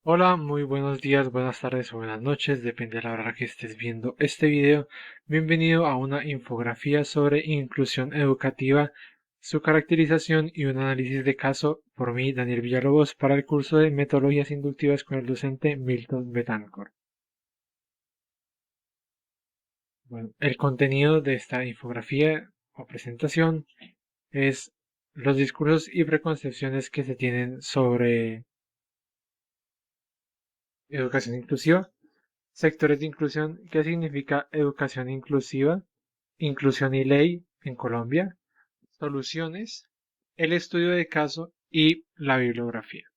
Hola, muy buenos días, buenas tardes o buenas noches, depende de la hora que estés viendo este video. Bienvenido a una infografía sobre inclusión educativa, su caracterización y un análisis de caso por mí, Daniel Villalobos, para el curso de Metodologías Inductivas con el docente Milton Betancourt. Bueno, el contenido de esta infografía o presentación es los discursos y preconcepciones que se tienen sobre educación inclusiva. Sectores de inclusión, ¿qué significa educación inclusiva? Inclusión y ley en Colombia. Soluciones, el estudio de caso y la bibliografía.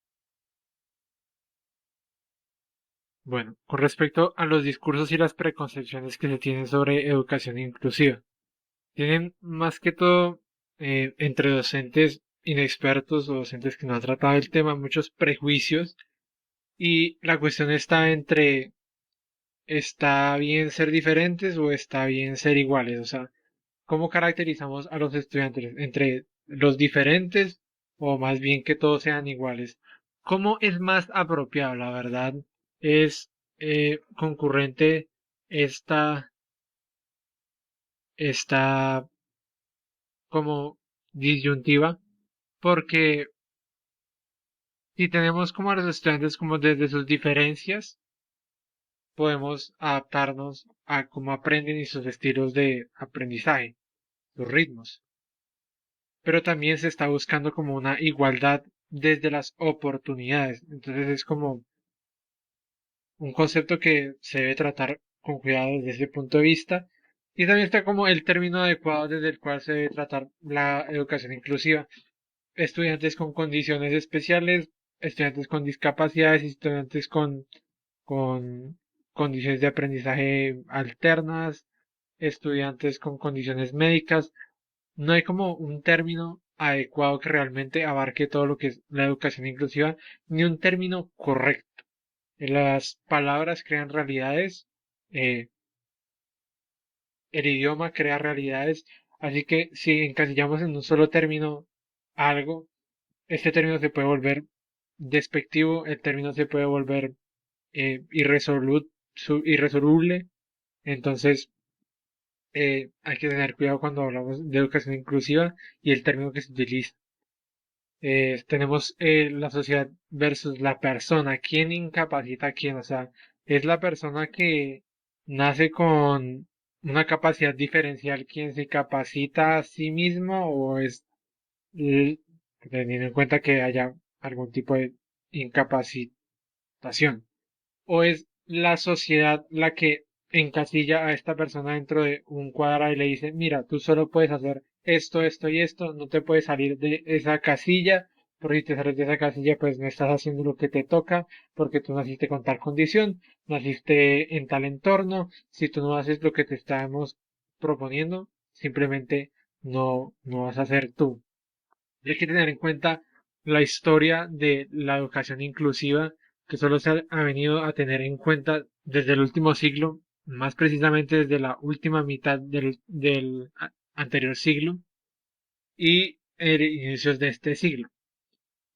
Bueno, con respecto a los discursos y las preconcepciones que se tienen sobre educación inclusiva, tienen más que todo entre docentes inexpertos o docentes que no han tratado el tema muchos prejuicios y la cuestión está entre ¿está bien ser diferentes o está bien ser iguales? O sea, ¿cómo caracterizamos a los estudiantes? ¿Entre los diferentes o más bien que todos sean iguales? ¿Cómo es más apropiado? La verdad es concurrente esta, esta como disyuntiva porque si tenemos como a los estudiantes como desde sus diferencias, podemos adaptarnos a cómo aprenden y sus estilos de aprendizaje, sus ritmos. Pero también se está buscando como una igualdad desde las oportunidades. Entonces es como un concepto que se debe tratar con cuidado desde ese punto de vista. Y también está como el término adecuado desde el cual se debe tratar la educación inclusiva. Estudiantes con condiciones especiales, estudiantes con discapacidades, estudiantes con condiciones de aprendizaje alternas, estudiantes con condiciones médicas. No hay como un término adecuado que realmente abarque todo lo que es la educación inclusiva, ni un término correcto. Las palabras crean realidades, eh, el idioma crea realidades, así que si encasillamos en un solo término algo, este término se puede volver despectivo, el término se puede volver irresoluble, entonces hay que tener cuidado cuando hablamos de educación inclusiva y el término que se utiliza. Tenemos la sociedad versus la persona. ¿Quién incapacita a quién? O sea, ¿es la persona que nace con una capacidad diferencial quien se capacita a sí mismo o es l- teniendo en cuenta que haya algún tipo de incapacitación? ¿O es la sociedad la que encasilla a esta persona dentro de un cuadrado y le dice, mira, tú solo puedes hacer esto, esto y esto, no te puedes salir de esa casilla, porque si te sales de esa casilla, pues no estás haciendo lo que te toca, porque tú naciste con tal condición, naciste en tal entorno, si tú no haces lo que te estamos proponiendo, simplemente no vas a ser tú. Hay que tener en cuenta la historia de la educación inclusiva, que solo se ha venido a tener en cuenta desde el último siglo, más precisamente desde la última mitad del anterior siglo y inicios de este siglo.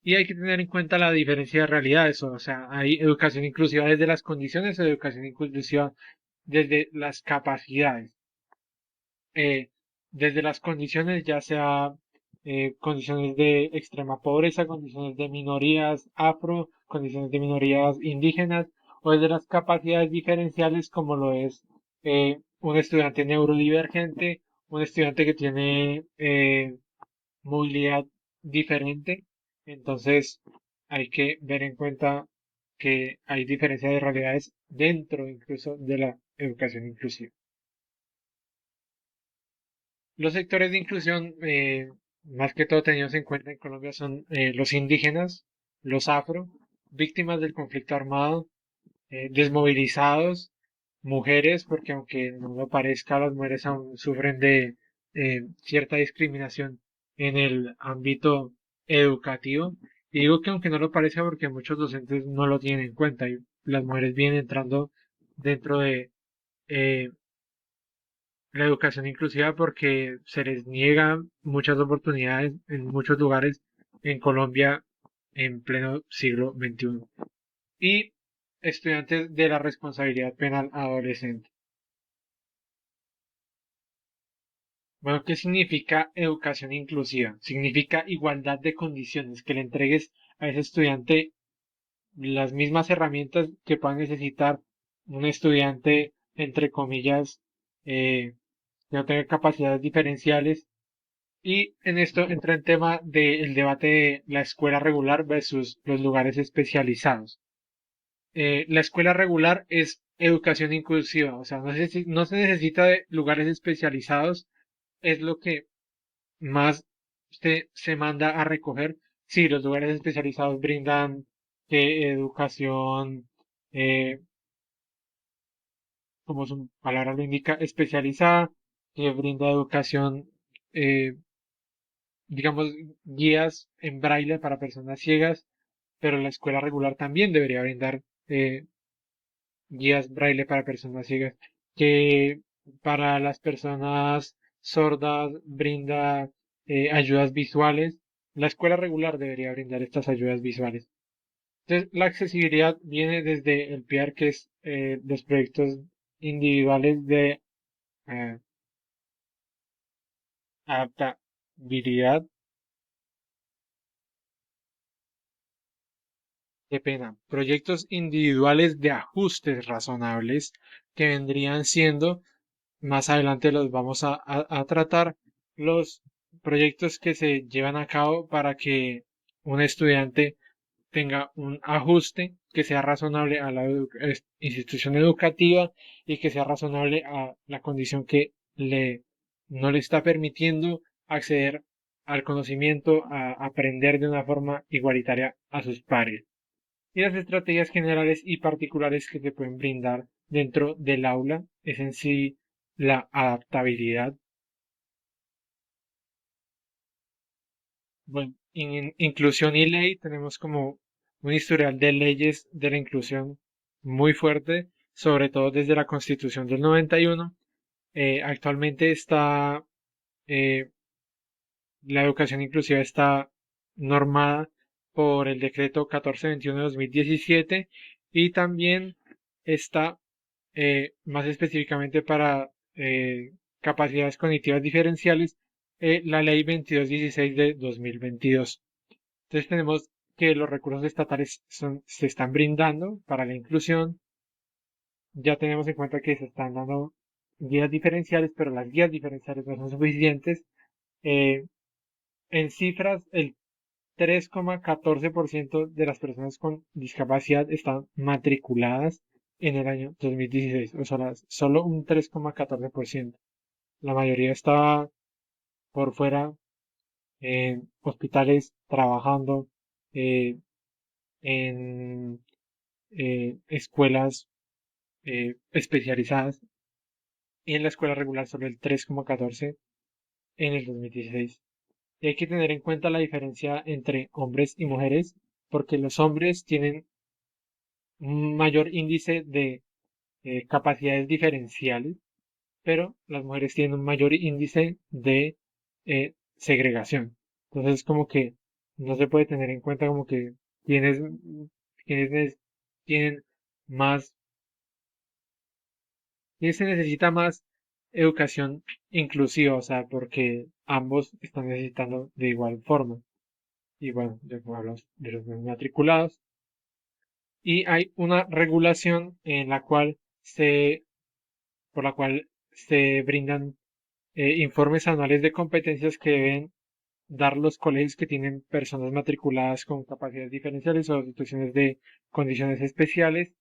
Y hay que tener en cuenta la diferencia de realidades, o sea, hay educación inclusiva desde las condiciones o educación inclusiva desde las capacidades. eh, Desde las condiciones, ya sea condiciones de extrema pobreza, condiciones de minorías afro, condiciones de minorías indígenas, o desde las capacidades diferenciales como lo es un estudiante neurodivergente, un estudiante que tiene movilidad diferente. Entonces hay que ver en cuenta que hay diferencia de realidades dentro incluso de la educación inclusiva. Los sectores de inclusión, más que todo tenidos en cuenta en Colombia, son los indígenas, los afro, víctimas del conflicto armado, desmovilizados, mujeres, porque aunque no lo parezca, las mujeres aún sufren de cierta discriminación en el ámbito educativo. Y digo que aunque no lo parezca porque muchos docentes no lo tienen en cuenta y las mujeres vienen entrando dentro de eh, la educación inclusiva porque se les niega muchas oportunidades en muchos lugares en Colombia en pleno siglo XXI. y estudiantes de la responsabilidad penal adolescente. Bueno, ¿qué significa educación inclusiva? Significa igualdad de condiciones, que le entregues a ese estudiante las mismas herramientas que pueda necesitar un estudiante, entre comillas, que no tenga capacidades diferenciales. Y en esto entra el tema del debate de la escuela regular versus los lugares especializados. La escuela regular es educación inclusiva, o sea, no se necesita de lugares especializados, es lo que más se manda a recoger. Sí, los lugares especializados brindan educación, eh, como su palabra lo indica, especializada, que brinda educación, eh, digamos, guías en braille para personas ciegas, pero la escuela regular también debería brindar guías braille para personas ciegas, que para las personas sordas brinda ayudas visuales. La escuela regular debería brindar estas ayudas visuales. Entonces, la accesibilidad viene desde el PIAR, que es los proyectos individuales de eh, adaptabilidad. Qué pena. Proyectos individuales de ajustes razonables que vendrían siendo, más adelante los vamos a tratar, los proyectos que se llevan a cabo para que un estudiante tenga un ajuste que sea razonable a la institución educativa y que sea razonable a la condición que no le está permitiendo acceder al conocimiento, a aprender de una forma igualitaria a sus pares. Y las estrategias generales y particulares que se pueden brindar dentro del aula es en sí la adaptabilidad. Bueno, en inclusión y ley tenemos como un historial de leyes de la inclusión muy fuerte, sobre todo desde la Constitución del 91. Actualmente eh, la educación inclusiva está normada por el decreto 1421 de 2017 y también está más específicamente para capacidades cognitivas diferenciales, la ley 2216 de 2022. Entonces tenemos que los recursos estatales se están brindando para la inclusión. Ya tenemos en cuenta que se están dando guías diferenciales, pero las guías diferenciales no son suficientes. Eh, en cifras, el 3,14% de las personas con discapacidad están matriculadas en el año 2016, o sea, solo un 3,14%. La mayoría estaba por fuera en hospitales trabajando, eh, en escuelas especializadas, y en la escuela regular solo el 3,14% en el 2016. Y hay que tener en cuenta la diferencia entre hombres y mujeres, porque los hombres tienen un mayor índice de capacidades diferenciales, pero las mujeres tienen un mayor índice de segregación. Entonces, como que no se puede tener en cuenta como que quienes, quienes tienen más, quienes se necesita más educación inclusiva, o sea, porque ambos están necesitando de igual forma. Y bueno, ya hablamos de los matriculados. Y hay una regulación en la cual por la cual se brindan informes anuales de competencias que deben dar los colegios que tienen personas matriculadas con capacidades diferenciales o situaciones de condiciones especiales,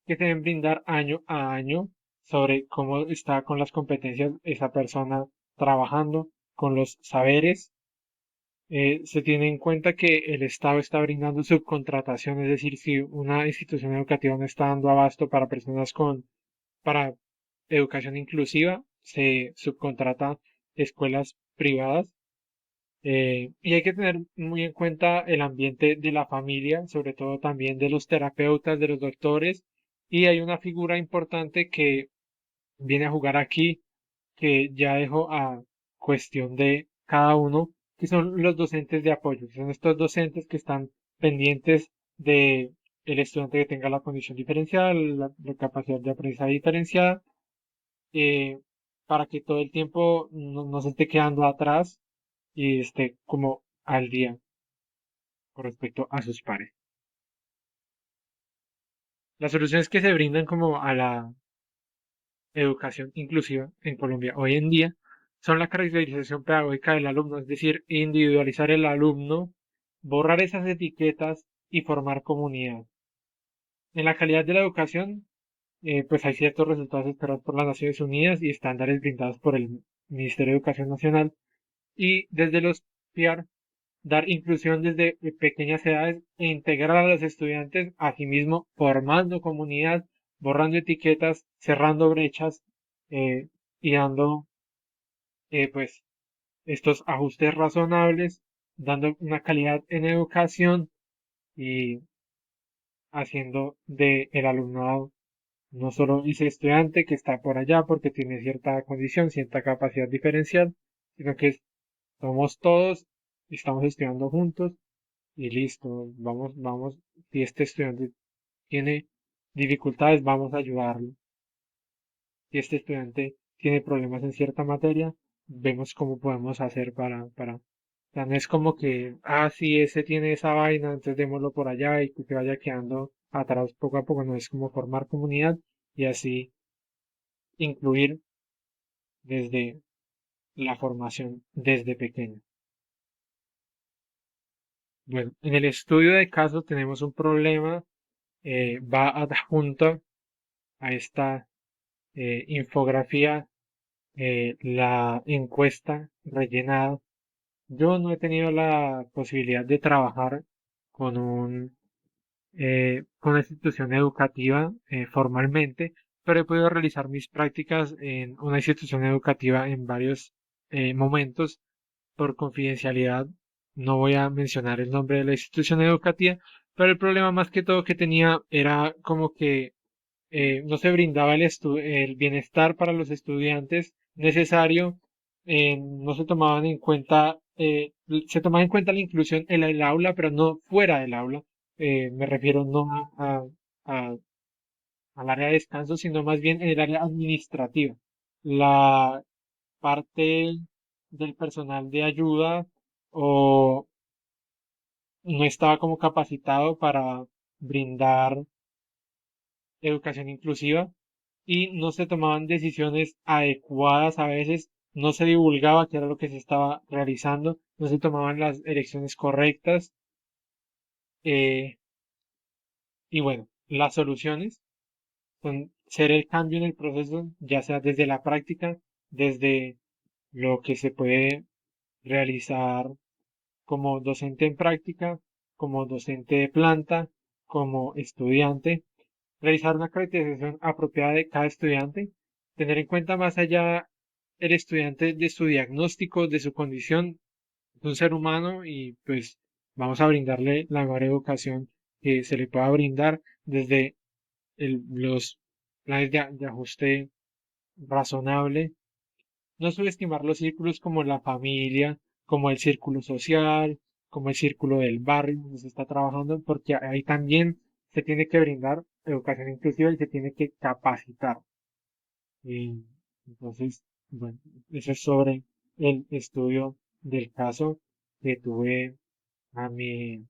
que deben brindar año a año sobre cómo está con las competencias esa persona trabajando, con los saberes. Se tiene en cuenta que el Estado está brindando subcontratación, es decir, si una institución educativa no está dando abasto para personas para educación inclusiva, se subcontrata escuelas privadas. Y hay que tener muy en cuenta el ambiente de la familia, sobre todo también de los terapeutas, de los doctores. Y hay una figura importante que viene a jugar aquí, que ya dejo a cuestión de cada uno, que son los docentes de apoyo. Son estos docentes que están pendientes de el estudiante que tenga la condición diferencial, la capacidad de aprendizaje diferenciada, eh, para que todo el tiempo no se esté quedando atrás y esté como al día con respecto a sus pares. Las soluciones que se brindan como a la educación inclusiva en Colombia hoy en día son la caracterización pedagógica del alumno, es decir, individualizar el alumno, borrar esas etiquetas y formar comunidad. En la calidad de la educación, pues hay ciertos resultados esperados por las Naciones Unidas y estándares brindados por el Ministerio de Educación Nacional. Y desde los PIAR, dar inclusión desde pequeñas edades e integrar a los estudiantes, asimismo formando comunidad, borrando etiquetas, cerrando brechas, eh, y dando pues estos ajustes razonables, dando una calidad en educación y haciendo de el alumnado no solo ese estudiante que está por allá porque tiene cierta condición, cierta capacidad diferencial, sino que somos todos, estamos estudiando juntos y listo, vamos, si este estudiante tiene dificultades, vamos a ayudarlo. Si este estudiante tiene problemas en cierta materia, vemos cómo podemos hacer o sea, no es como que, sí, ese tiene esa vaina, entonces démoslo por allá y que se vaya quedando atrás poco a poco, no es como formar comunidad y así incluir desde la formación desde pequeño. Bueno, en el estudio de caso tenemos un problema, va adjunto a esta infografía la encuesta rellenada. Yo no he tenido la posibilidad de trabajar con con una institución educativa formalmente, pero he podido realizar mis prácticas en una institución educativa en varios momentos. Por confidencialidad, no voy a mencionar el nombre de la institución educativa, pero el problema más que todo que tenía era como que no se brindaba el bienestar para los estudiantes necesario, no se tomaban en cuenta, se tomaba en cuenta la inclusión en el aula, pero no fuera del aula. Me refiero no a- al área de descanso, sino más bien en el área administrativa. La parte del personal de ayuda o no estaba como capacitado para brindar educación inclusiva y no se tomaban decisiones adecuadas a veces, no se divulgaba qué era lo que se estaba realizando, no se tomaban las elecciones correctas, eh, y bueno, las soluciones son ser el cambio en el proceso, ya sea desde la práctica, desde lo que se puede realizar como docente en práctica, como docente de planta, como estudiante, realizar una caracterización apropiada de cada estudiante, tener en cuenta más allá el estudiante de su diagnóstico, de su condición, de un ser humano y pues vamos a brindarle la mejor educación que se le pueda brindar desde los planes de ajuste razonable. No subestimar los círculos como la familia, como el círculo social, como el círculo del barrio donde se está trabajando, porque ahí también se tiene que brindar educación inclusiva y se tiene que capacitar. Y entonces, bueno, eso es sobre el estudio del caso que tuve a mi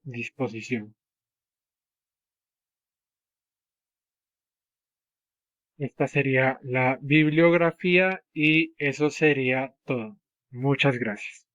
disposición. Esta sería la bibliografía y eso sería todo. Muchas gracias.